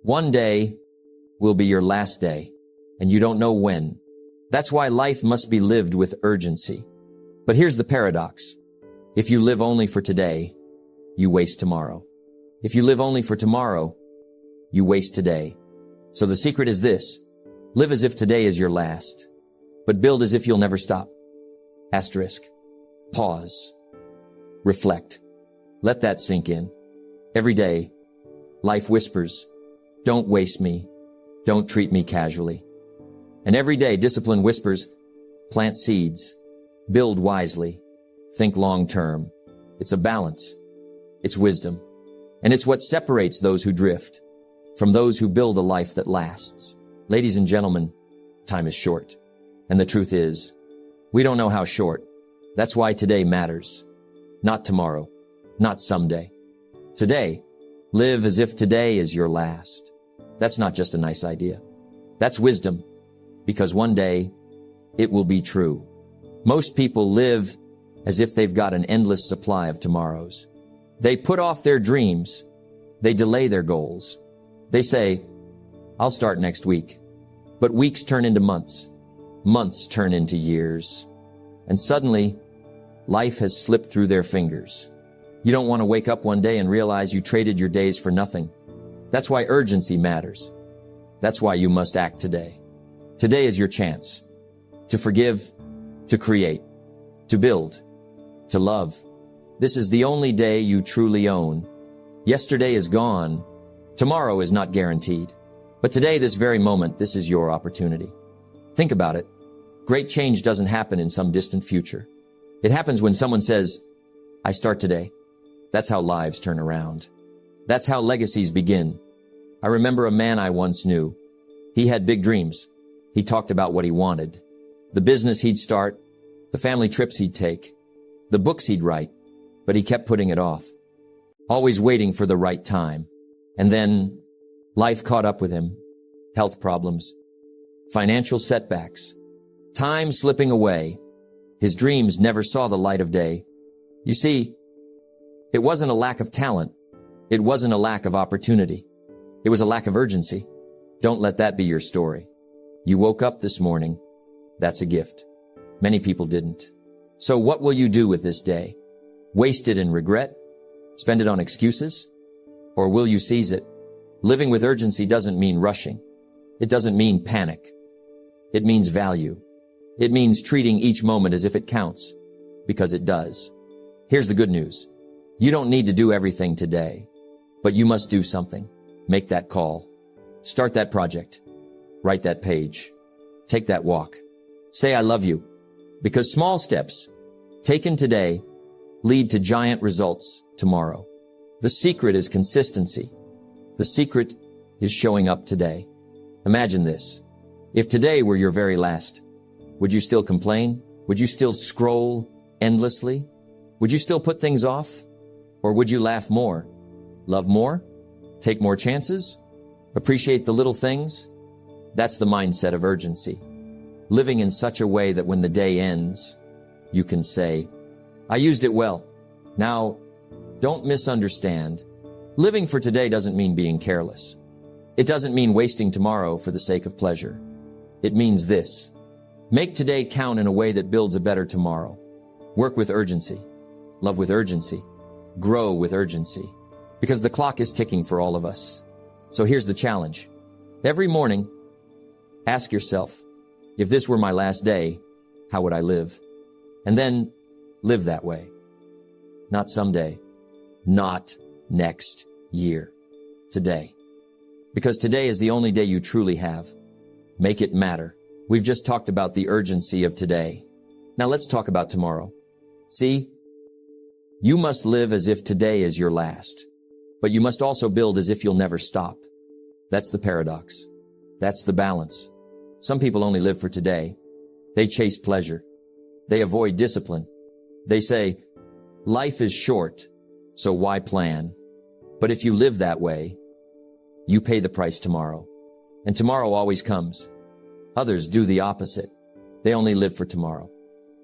One day will be your last day, and you don't know when. That's why life must be lived with urgency. But here's the paradox. If you live only for today, you waste tomorrow. If you live only for tomorrow, you waste today. So the secret is this. Live as if today is your last, but build as if you'll never stop. Asterisk. Pause. Reflect. Let that sink in. Every day, life whispers, don't waste me. Don't treat me casually. And every day, discipline whispers, plant seeds, build wisely, think long term. It's a balance. It's wisdom. And it's what separates those who drift from those who build a life that lasts. Ladies and gentlemen, time is short. And the truth is, we don't know how short. That's why today matters. Not tomorrow, not someday. Today, live as if today is your last. That's not just a nice idea. That's wisdom, because one day it will be true. Most people live as if they've got an endless supply of tomorrows. They put off their dreams. They delay their goals. They say, I'll start next week. But weeks turn into months. Months turn into years. And suddenly, life has slipped through their fingers. You don't want to wake up one day and realize you traded your days for nothing. That's why urgency matters. That's why you must act today. Today is your chance to forgive, to create, to build, to love. This is the only day you truly own. Yesterday is gone. Tomorrow is not guaranteed. But today, this very moment, this is your opportunity. Think about it. Great change doesn't happen in some distant future. It happens when someone says, I start today. That's how lives turn around. That's how legacies begin. I remember a man I once knew. He had big dreams. He talked about what he wanted. The business he'd start, the family trips he'd take, the books he'd write, but he kept putting it off, always waiting for the right time. And then life caught up with him. Health problems, financial setbacks, time slipping away. His dreams never saw the light of day. You see, it wasn't a lack of talent. It wasn't a lack of opportunity. It was a lack of urgency. Don't let that be your story. You woke up this morning. That's a gift. Many people didn't. So what will you do with this day? Waste it in regret? Spend it on excuses? Or will you seize it? Living with urgency doesn't mean rushing. It doesn't mean panic. It means value. It means treating each moment as if it counts, because it does. Here's the good news. You don't need to do everything today, but you must do something. Make that call. Start that project. Write that page. Take that walk. Say, I love you. Because small steps taken today lead to giant results tomorrow. The secret is consistency. The secret is showing up today. Imagine this. If today were your very last, would you still complain? Would you still scroll endlessly? Would you still put things off? Or would you laugh more? Love more? Take more chances? Appreciate the little things? That's the mindset of urgency. Living in such a way that when the day ends, you can say, I used it well. Now, don't misunderstand. Living for today doesn't mean being careless. It doesn't mean wasting tomorrow for the sake of pleasure. It means this. Make today count in a way that builds a better tomorrow. Work with urgency. Love with urgency. Grow with urgency. Because the clock is ticking for all of us. So here's the challenge. Every morning, ask yourself, if this were my last day, how would I live? And then live that way. Not someday. Not next year. Today. Because today is the only day you truly have. Make it matter. We've just talked about the urgency of today. Now let's talk about tomorrow. See? You must live as if today is your last. But you must also build as if you'll never stop. That's the paradox. That's the balance. Some people only live for today. They chase pleasure. They avoid discipline. They say, life is short, so why plan? But if you live that way, you pay the price tomorrow. And tomorrow always comes. Others do the opposite. They only live for tomorrow.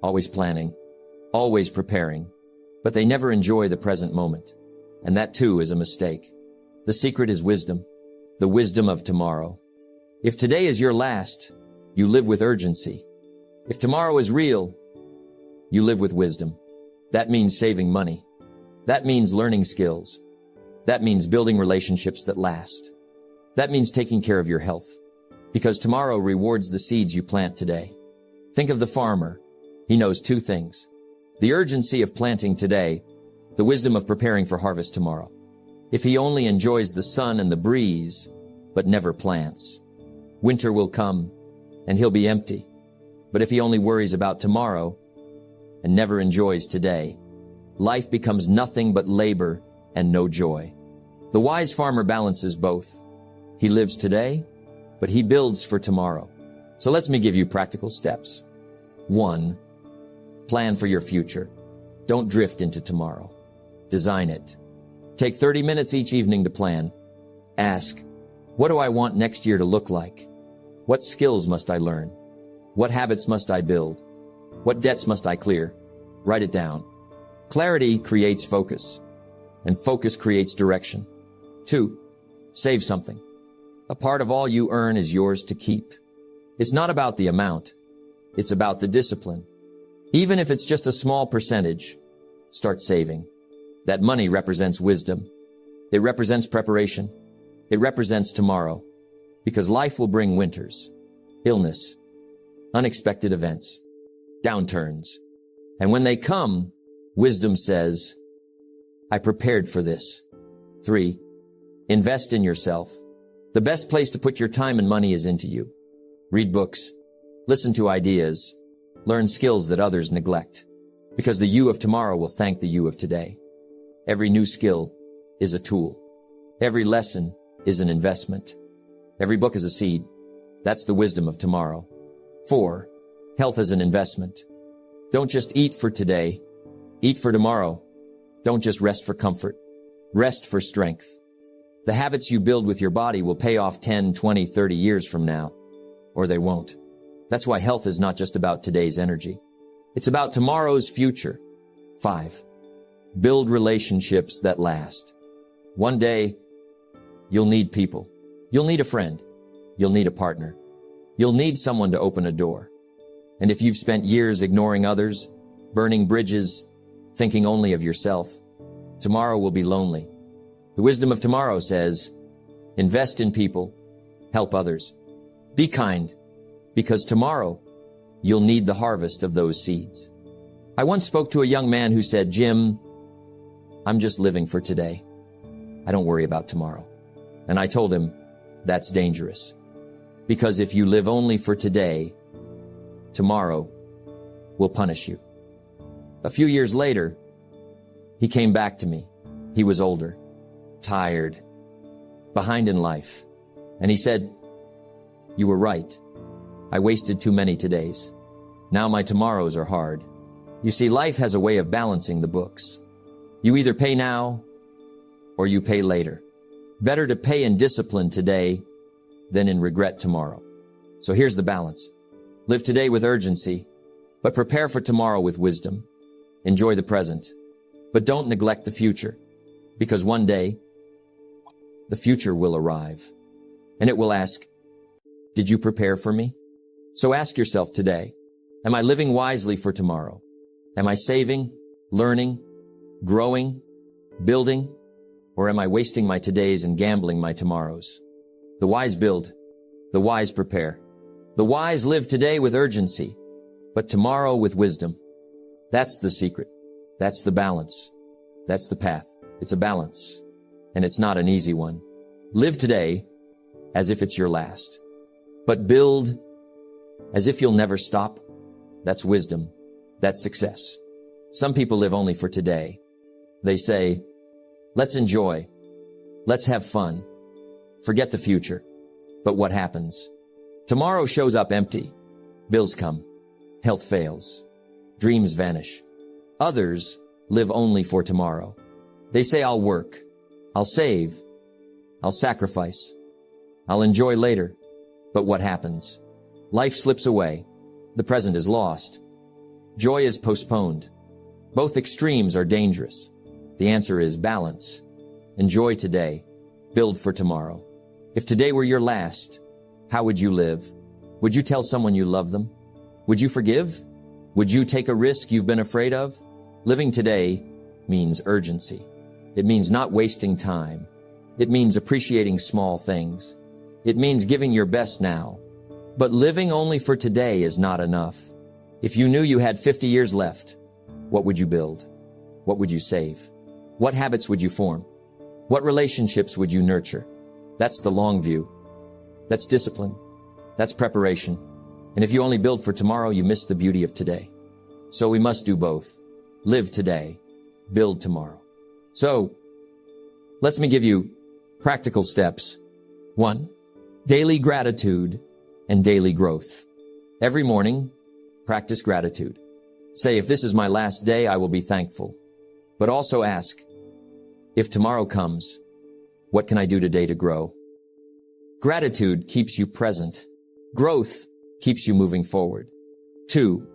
Always planning. Always preparing. But they never enjoy the present moment. And that too is a mistake. The secret is wisdom. The wisdom of tomorrow. If today is your last, you live with urgency. If tomorrow is real, you live with wisdom. That means saving money. That means learning skills. That means building relationships that last. That means taking care of your health, because tomorrow rewards the seeds you plant today. Think of the farmer. He knows two things: the urgency of planting today, the wisdom of preparing for harvest tomorrow. If he only enjoys the sun and the breeze, but never plants, winter will come and he'll be empty. But if he only worries about tomorrow and never enjoys today, life becomes nothing but labor and no joy. The wise farmer balances both. He lives today, but he builds for tomorrow. So let me give you practical steps. 1. Plan for your future. Don't drift into tomorrow. Design it. Take 30 minutes each evening to plan. Ask, what do I want next year to look like? What skills must I learn? What habits must I build? What debts must I clear? Write it down. Clarity creates focus, and focus creates direction. 2. Save something. A part of all you earn is yours to keep. It's not about the amount. It's about the discipline. Even if it's just a small percentage, start saving. That money represents wisdom. It represents preparation. It represents tomorrow, because life will bring winters, illness, unexpected events, downturns. And when they come, wisdom says, I prepared for this. 3. Invest in yourself. The best place to put your time and money is into you. Read books, listen to ideas, learn skills that others neglect, because the you of tomorrow will thank the you of today. Every new skill is a tool. Every lesson is an investment. Every book is a seed. That's the wisdom of tomorrow. 4. Health is an investment. Don't just eat for today. Eat for tomorrow. Don't just rest for comfort. Rest for strength. The habits you build with your body will pay off 10, 20, 30 years from now, or they won't. That's why health is not just about today's energy. It's about tomorrow's future. 5. Build relationships that last. One day, you'll need people. You'll need a friend. You'll need a partner. You'll need someone to open a door. And if you've spent years ignoring others, burning bridges, thinking only of yourself, tomorrow will be lonely. The wisdom of tomorrow says, invest in people, help others. Be kind, because tomorrow you'll need the harvest of those seeds. I once spoke to a young man who said, Jim, I'm just living for today. I don't worry about tomorrow. And I told him, that's dangerous. Because if you live only for today, tomorrow will punish you. A few years later, he came back to me. He was older, tired, behind in life. And he said, you were right. I wasted too many todays. Now my tomorrows are hard. You see, life has a way of balancing the books. You either pay now or you pay later. Better to pay in discipline today than in regret tomorrow. So here's the balance. Live today with urgency, but prepare for tomorrow with wisdom. Enjoy the present, but don't neglect the future, because one day the future will arrive and it will ask, did you prepare for me? So ask yourself today, am I living wisely for tomorrow? Am I saving, learning, growing, building, or am I wasting my todays and gambling my tomorrows? The wise build, the wise prepare. The wise live today with urgency, but tomorrow with wisdom. That's the secret. That's the balance. That's the path. It's a balance, and it's not an easy one. Live today as if it's your last, but build as if you'll never stop. That's wisdom. That's success. Some people live only for today. They say, let's enjoy. Let's have fun. Forget the future. But what happens? Tomorrow shows up empty. Bills come. Health fails. Dreams vanish. Others live only for tomorrow. They say, I'll work. I'll save. I'll sacrifice. I'll enjoy later. But what happens? Life slips away. The present is lost. Joy is postponed. Both extremes are dangerous. The answer is balance. Enjoy today. Build for tomorrow. If today were your last, how would you live? Would you tell someone you love them? Would you forgive? Would you take a risk you've been afraid of? Living today means urgency. It means not wasting time. It means appreciating small things. It means giving your best now. But living only for today is not enough. If you knew you had 50 years left, what would you build? What would you save? What habits would you form? What relationships would you nurture? That's the long view. That's discipline. That's preparation. And if you only build for tomorrow, you miss the beauty of today. So we must do both. Live today, build tomorrow. So, let me give you practical steps. 1. Daily gratitude and daily growth. Every morning, practice gratitude. Say, if this is my last day, I will be thankful. But also ask, if tomorrow comes, what can I do today to grow? Gratitude keeps you present. Growth keeps you moving forward. 2.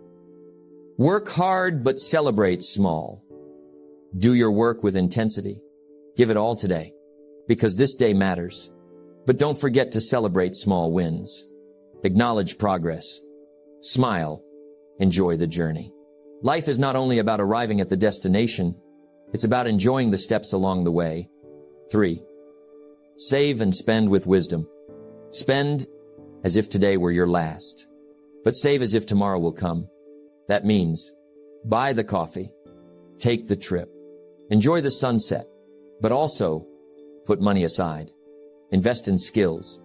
Work hard, but celebrate small. Do your work with intensity. Give it all today, because this day matters. But don't forget to celebrate small wins. Acknowledge progress. Smile. Enjoy the journey. Life is not only about arriving at the destination, it's about enjoying the steps along the way. 3. Save and spend with wisdom. Spend as if today were your last, but save as if tomorrow will come. That means buy the coffee, take the trip, enjoy the sunset, but also put money aside. Invest in skills.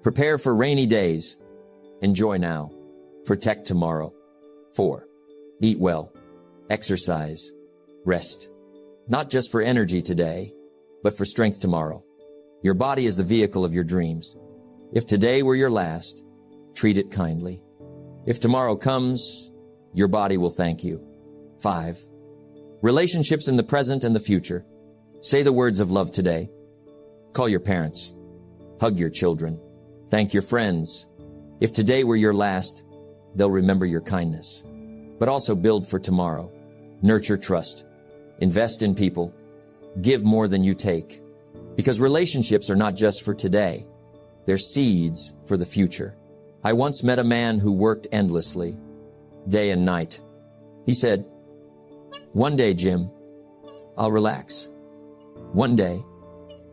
Prepare for rainy days. Enjoy now. Protect tomorrow. 4. Eat well. Exercise. Rest. Not just for energy today, but for strength tomorrow. Your body is the vehicle of your dreams. If today were your last, treat it kindly. If tomorrow comes, your body will thank you. 5. Relationships in the present and the future. Say the words of love today. Call your parents. Hug your children. Thank your friends. If today were your last, they'll remember your kindness. But also build for tomorrow. Nurture trust. Invest in people. Give more than you take. Because relationships are not just for today. They're seeds for the future. I once met a man who worked endlessly, day and night. He said, "One day, Jim, I'll relax. One day,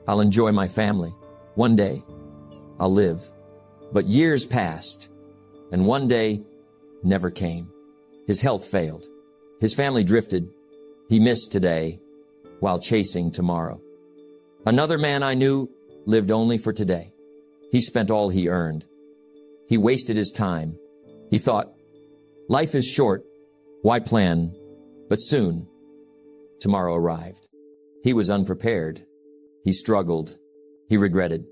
I'll enjoy my family. One day, I'll live." But years passed, and one day never came. His health failed. His family drifted. He missed today while chasing tomorrow. Another man I knew lived only for today. He spent all he earned. He wasted his time. He thought, life is short. Why plan? But soon, tomorrow arrived. He was unprepared. He struggled. He regretted.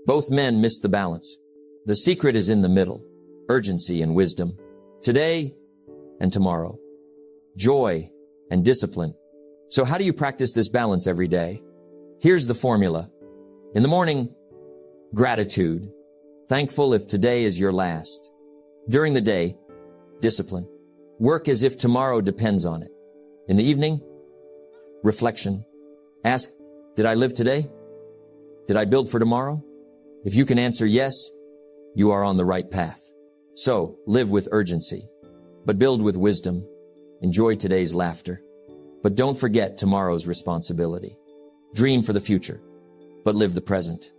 Both men missed the balance. The secret is in the middle. Urgency and wisdom. Today and tomorrow. Joy and discipline. So how do you practice this balance every day? Here's the formula. In the morning, gratitude. Thankful if today is your last. During the day, discipline. Work as if tomorrow depends on it. In the evening, reflection. Ask, did I live today? Did I build for tomorrow? If you can answer yes, you are on the right path. So, live with urgency, but build with wisdom. Enjoy today's laughter, but don't forget tomorrow's responsibility. Dream for the future, but live the present.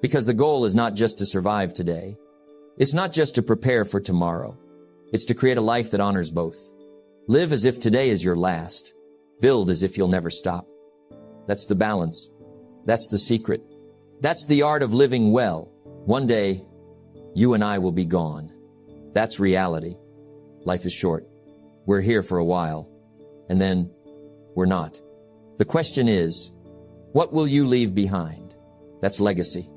Because the goal is not just to survive today. It's not just to prepare for tomorrow. It's to create a life that honors both. Live as if today is your last. Build as if you'll never stop. That's the balance. That's the secret. That's the art of living well. One day, you and I will be gone. That's reality. Life is short. We're here for a while, and then we're not. The question is, what will you leave behind? That's legacy.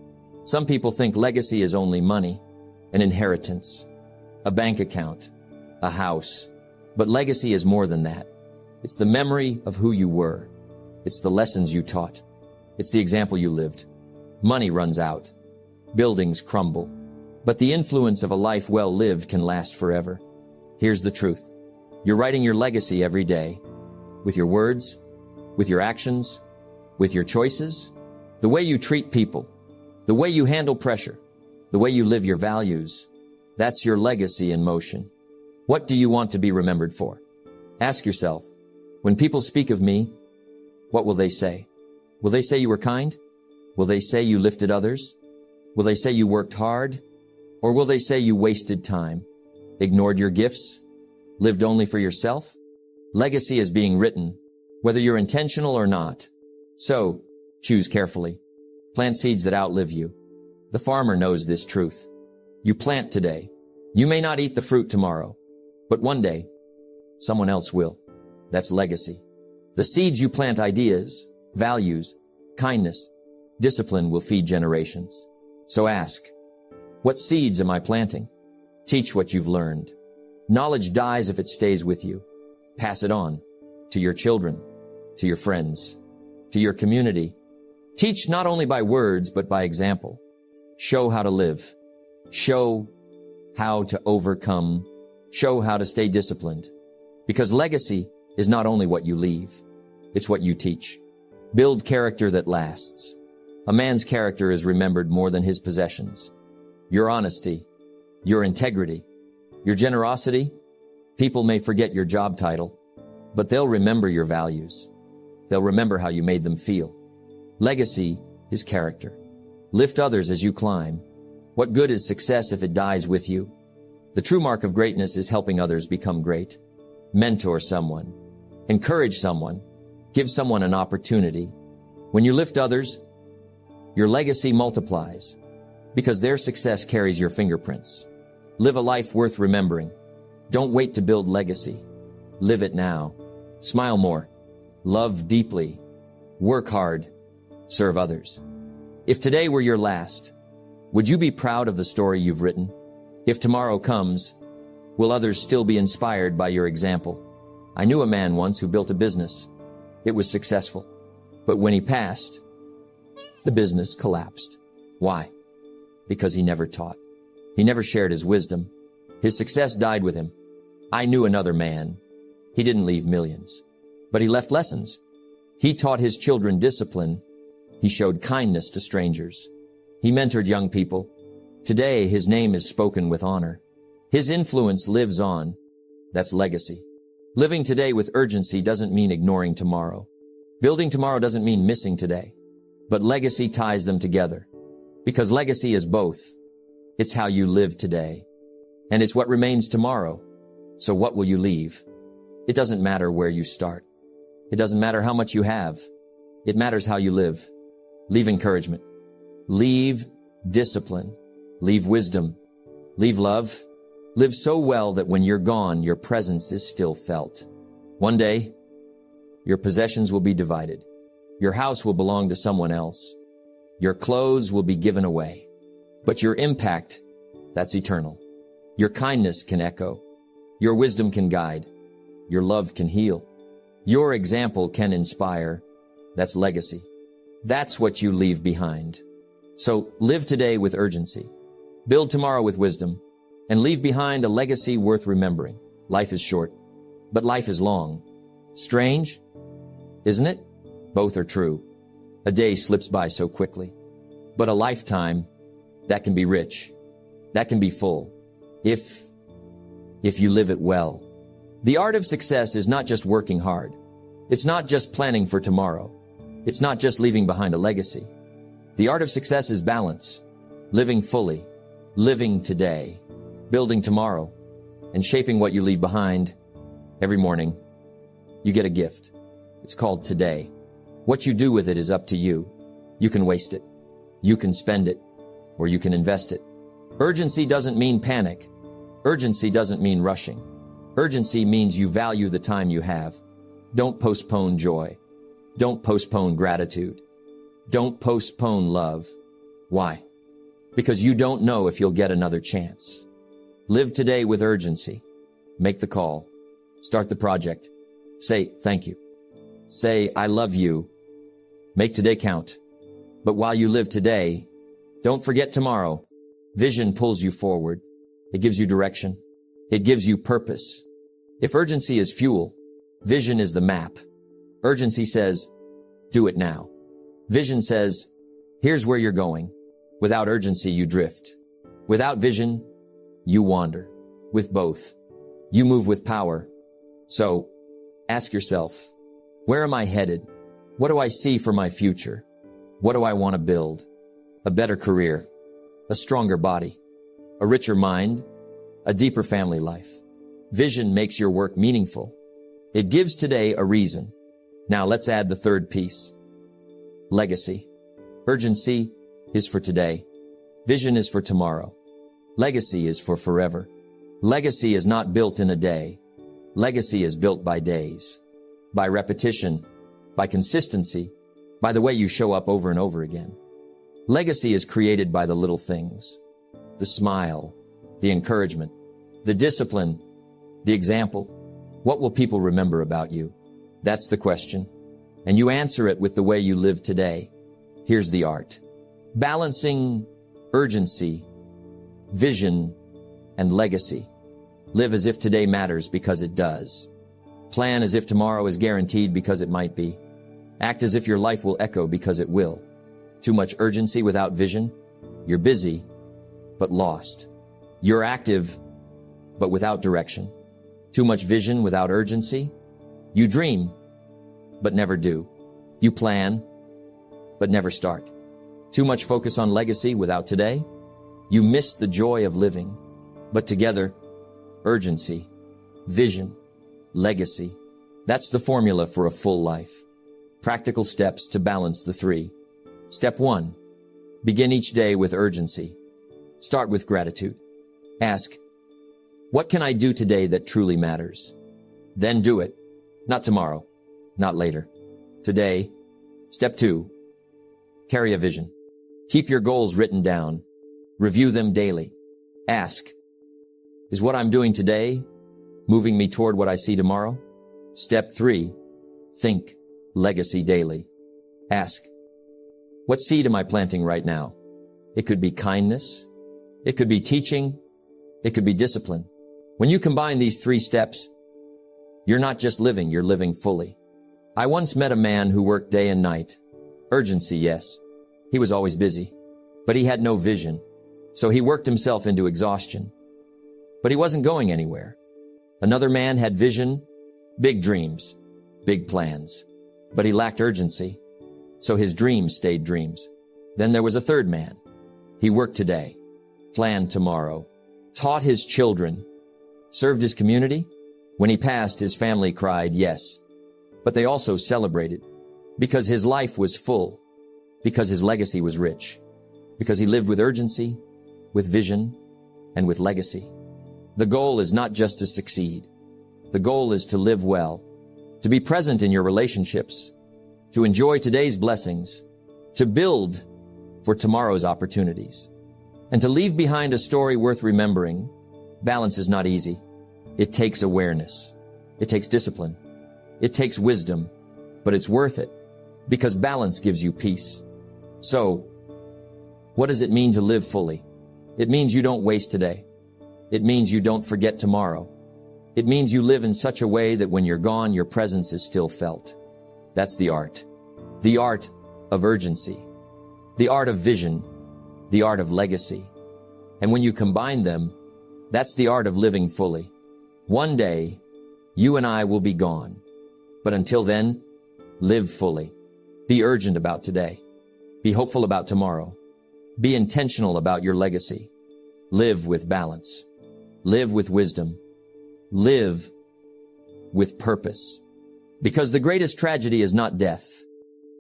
Some people think legacy is only money, an inheritance, a bank account, a house. But legacy is more than that. It's the memory of who you were. It's the lessons you taught. It's the example you lived. Money runs out. Buildings crumble. But the influence of a life well lived can last forever. Here's the truth. You're writing your legacy every day. With your words, with your actions, with your choices, the way you treat people, The way you handle pressure, the way you live your values, that's your legacy in motion. What do you want to be remembered for? Ask yourself, when people speak of me, what will they say? Will they say you were kind? Will they say you lifted others? Will they say you worked hard? Or will they say you wasted time, ignored your gifts, lived only for yourself? Legacy is being written, whether you're intentional or not. So, choose carefully. Plant seeds that outlive you. The farmer knows this truth. You plant today. You may not eat the fruit tomorrow, but one day, someone else will. That's legacy. The seeds you plant, ideas, values, kindness, discipline, will feed generations. So ask, what seeds am I planting? Teach what you've learned. Knowledge dies if it stays with you. Pass it on to your children, to your friends, to your community. Teach not only by words, but by example. Show how to live. Show how to overcome. Show how to stay disciplined. Because legacy is not only what you leave, it's what you teach. Build character that lasts. A man's character is remembered more than his possessions. Your honesty, your integrity, your generosity. People may forget your job title, but they'll remember your values. They'll remember how you made them feel. Legacy is character. Lift others as you climb. What good is success if it dies with you? The true mark of greatness is helping others become great. Mentor someone. Encourage someone. Give someone an opportunity. When you lift others, your legacy multiplies because their success carries your fingerprints. Live a life worth remembering. Don't wait to build legacy. Live it now. Smile more. Love deeply. Work hard. Serve others. If today were your last, would you be proud of the story you've written? If tomorrow comes, will others still be inspired by your example? I knew a man once who built a business. It was successful. But when he passed, the business collapsed. Why? Because he never taught. He never shared his wisdom. His success died with him. I knew another man. He didn't leave millions, but he left lessons. He taught his children discipline. He showed kindness to strangers. He mentored young people. Today, his name is spoken with honor. His influence lives on. That's legacy. Living today with urgency doesn't mean ignoring tomorrow. Building tomorrow doesn't mean missing today. But legacy ties them together. Because legacy is both. It's how you live today. And it's what remains tomorrow. So what will you leave? It doesn't matter where you start. It doesn't matter how much you have. It matters how you live. Leave encouragement. Leave discipline. Leave wisdom. Leave love. Live so well that when you're gone, your presence is still felt. One day, your possessions will be divided. Your house will belong to someone else. Your clothes will be given away. But your impact, that's eternal. Your kindness can echo. Your wisdom can guide. Your love can heal. Your example can inspire. That's legacy. That's what you leave behind. So live today with urgency. Build tomorrow with wisdom. And leave behind a legacy worth remembering. Life is short, but life is long. Strange, isn't it? Both are true. A day slips by so quickly. But a lifetime, that can be rich. That can be full. If you live it well. The art of success is not just working hard. It's not just planning for tomorrow. It's not just leaving behind a legacy. The art of success is balance. Living fully. Living today. Building tomorrow. And shaping what you leave behind. Every morning, you get a gift. It's called today. What you do with it is up to you. You can waste it. You can spend it. Or you can invest it. Urgency doesn't mean panic. Urgency doesn't mean rushing. Urgency means you value the time you have. Don't postpone joy. Don't postpone gratitude. Don't postpone love. Why? Because you don't know if you'll get another chance. Live today with urgency. Make the call. Start the project. Say thank you. Say I love you. Make today count. But while you live today, don't forget tomorrow. Vision pulls you forward. It gives you direction. It gives you purpose. If urgency is fuel, vision is the map. Urgency says, do it now. Vision says, here's where you're going. Without urgency, you drift. Without vision, you wander. With both, you move with power. So, ask yourself, where am I headed? What do I see for my future? What do I want to build? A better career, a stronger body, a richer mind, a deeper family life. Vision makes your work meaningful. It gives today a reason. Now let's add the third piece. Legacy. Urgency is for today. Vision is for tomorrow. Legacy is for forever. Legacy is not built in a day. Legacy is built by days, by repetition, by consistency, by the way you show up over and over again. Legacy is created by the little things, the smile, the encouragement, the discipline, the example. What will people remember about you? That's the question. And you answer it with the way you live today. Here's the art. Balancing urgency, vision, and legacy. Live as if today matters because it does. Plan as if tomorrow is guaranteed because it might be. Act as if your life will echo because it will. Too much urgency without vision? You're busy, but lost. You're active, but without direction. Too much vision without urgency? You dream, but never do. You plan, but never start. Too much focus on legacy without today? You miss the joy of living. But together, urgency, vision, legacy. That's the formula for a full life. Practical steps to balance the three. Step 1. Begin each day with urgency. Start with gratitude. Ask, what can I do today that truly matters? Then do it. Not tomorrow, not later. Today. Step 2. Carry a vision. Keep your goals written down. Review them daily. Ask, is what I'm doing today moving me toward what I see tomorrow? Step 3. Think legacy daily. Ask, what seed am I planting right now? It could be kindness. It could be teaching. It could be discipline. When you combine these 3 steps, you're not just living, you're living fully. I once met a man who worked day and night. Urgency, yes. He was always busy, but he had no vision. So he worked himself into exhaustion. But he wasn't going anywhere. Another man had vision, big dreams, big plans, but he lacked urgency. So his dreams stayed dreams. Then there was a third man. He worked today, planned tomorrow, taught his children, served his community. When he passed, his family cried, yes. But they also celebrated because his life was full, because his legacy was rich, because he lived with urgency, with vision, and with legacy. The goal is not just to succeed. The goal is to live well, to be present in your relationships, to enjoy today's blessings, to build for tomorrow's opportunities, and to leave behind a story worth remembering. Balance is not easy. It takes awareness. It takes discipline. It takes wisdom, but it's worth it because balance gives you peace. So, what does it mean to live fully? It means you don't waste today. It means you don't forget tomorrow. It means you live in such a way that when you're gone, your presence is still felt. That's the art. The art of urgency. The art of vision. The art of legacy. And when you combine them, that's the art of living fully. One day, you and I will be gone. But until then, live fully. Be urgent about today. Be hopeful about tomorrow. Be intentional about your legacy. Live with balance. Live with wisdom. Live with purpose. Because the greatest tragedy is not death.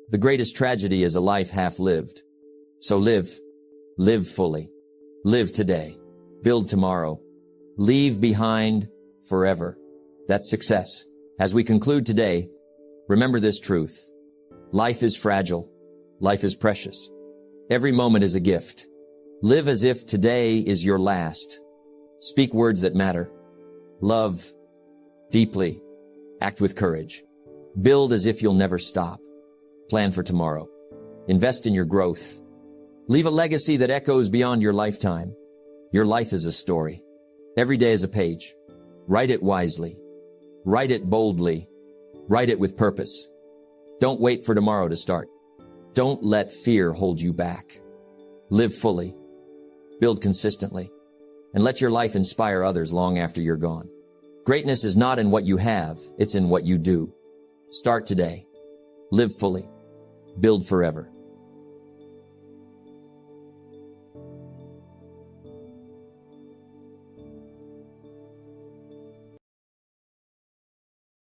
The greatest tragedy is a life half lived. So live fully. Live today. Build tomorrow. Leave behind forever. That's success. As we conclude today, remember this truth. Life is fragile. Life is precious. Every moment is a gift. Live as if today is your last. Speak words that matter. Love deeply. Act with courage. Build as if you'll never stop. Plan for tomorrow. Invest in your growth. Leave a legacy that echoes beyond your lifetime. Your life is a story. Every day is a page. Write it wisely. Write it boldly. Write it with purpose. Don't wait for tomorrow to start. Don't let fear hold you back. Live fully, build consistently, and let your life inspire others long after you're gone. Greatness is not in what you have, it's in what you do. Start today. Live fully. Build forever.